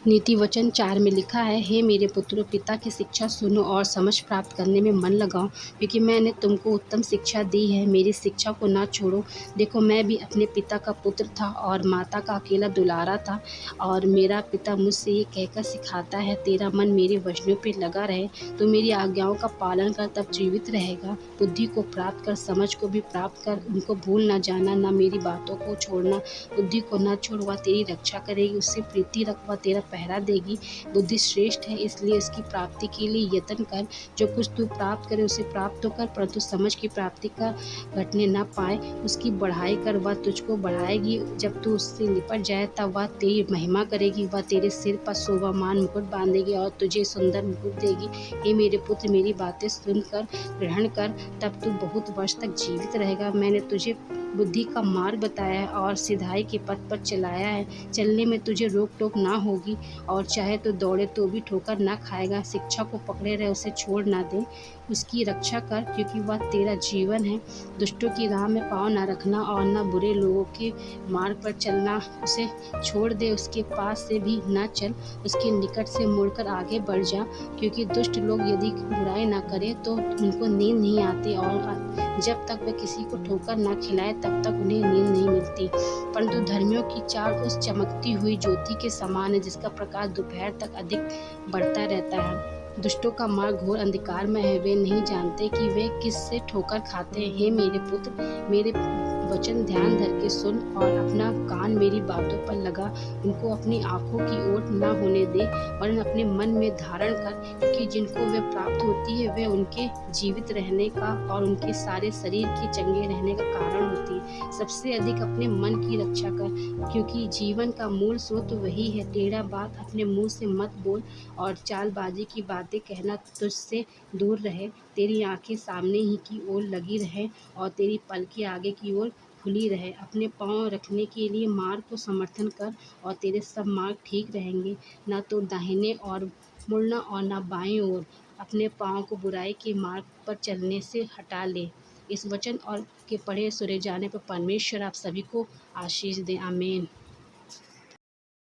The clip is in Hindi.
नीति वचन 4 में लिखा है, हे मेरे पुत्रों, पिता की शिक्षा सुनो और समझ प्राप्त करने में मन लगाओ, क्योंकि मैंने तुमको उत्तम शिक्षा दी है। मेरी शिक्षा को ना छोड़ो। देखो, मैं भी अपने पिता का पुत्र था और माता का अकेला दुलारा था, और मेरा पिता मुझसे ये कहकर सिखाता है, तेरा मन मेरे वचनों पे लगा रहे तो मेरी आज्ञाओं का पालन कर, तब जीवित रहेगा। बुद्धि को प्राप्त कर, समझ को भी प्राप्त कर, उनको भूल ना जाना, ना मेरी बातों को छोड़ना। बुद्धि को ना छोड़, वह तेरी रक्षा करेगी, उससे प्रीति रख, वह तेरा पहरा देगी। बुद्धि श्रेष्ठ है, इसलिए इसकी प्राप्ति के लिए यत्न कर। जो कुछ तू प्राप्त करे उसे प्राप्त तो कर, परंतु समझ की प्राप्ति का घटने न पाए। उसकी बढ़ाई कर, वह तुझको बढ़ाएगी। जब तू उससे निपट जाए तब वह तेरी महिमा करेगी। वह तेरे सिर पर शोभामान मुकुट बांधेगी और तुझे सुंदर मुकुट देगी। हे मेरे पुत्र, मेरी बातें सुनकर ग्रहण कर, तब तू बहुत वर्ष तक जीवित रहेगा। मैंने तुझे बुद्धि का मार्ग बताया है और सिधाई के पथ पर चलाया है। चलने में तुझे रोक टोक ना होगी, और चाहे तो दौड़े तो भी ठोकर ना खाएगा। शिक्षा को पकड़े रहे, उसे छोड़ ना दे, उसकी रक्षा कर, क्योंकि वह तेरा जीवन है। दुष्टों की राह में पाँव ना रखना और न बुरे लोगों के मार्ग पर चलना। उसे छोड़ दे, उसके पास से भी ना चल, उसके निकट से मुड़कर आगे बढ़ जा, क्योंकि दुष्ट लोग यदि बुराई ना करें तो उनको नींद नहीं आती, और जब तक वे किसी को ठोकर ना खिलाए तब तक उन्हें नींद नहीं मिलती। परंतु धर्मियों की चाल उस चमकती हुई ज्योति के समान है, जिसका प्रकाश दोपहर तक अधिक बढ़ता रहता है। दुष्टों का मार्ग घोर अंधकार में है, वे नहीं जानते कि वे किससे ठोकर खाते हैं। हे मेरे पुत्र, मेरे वचन ध्यान धर के सुन और अपना कान मेरी बातों पर लगा। उनको अपनी आंखों की ओट न होने दे और अपने मन में धारण कर, क्योंकि जिनको वे प्राप्त होती है वे उनके जीवित रहने का और उनके सारे शरीर के चंगे रहने का कारण होती है। सबसे अधिक अपने मन की रक्षा कर, क्योंकि जीवन का मूल स्रोत वही है। टेढ़ा बात अपने मुंह से मत बोल, और चालबाजी की बातें कहना तुझसे दूर रहे। तेरी आंखें सामने ही की ओर लगी रहे और तेरी पलकें आगे की ओर खुली रहे। अपने पाँव रखने के लिए मार्ग को समर्थन कर, और तेरे सब मार्ग ठीक रहेंगे। ना तो दाहिने और मुड़ना और ना बाएं ओर। अपने पाँव को बुराई के मार्ग पर चलने से हटा ले। इस वचन और के पढ़े सुने जाने पर परमेश्वर आप सभी को आशीष दे। आमीन।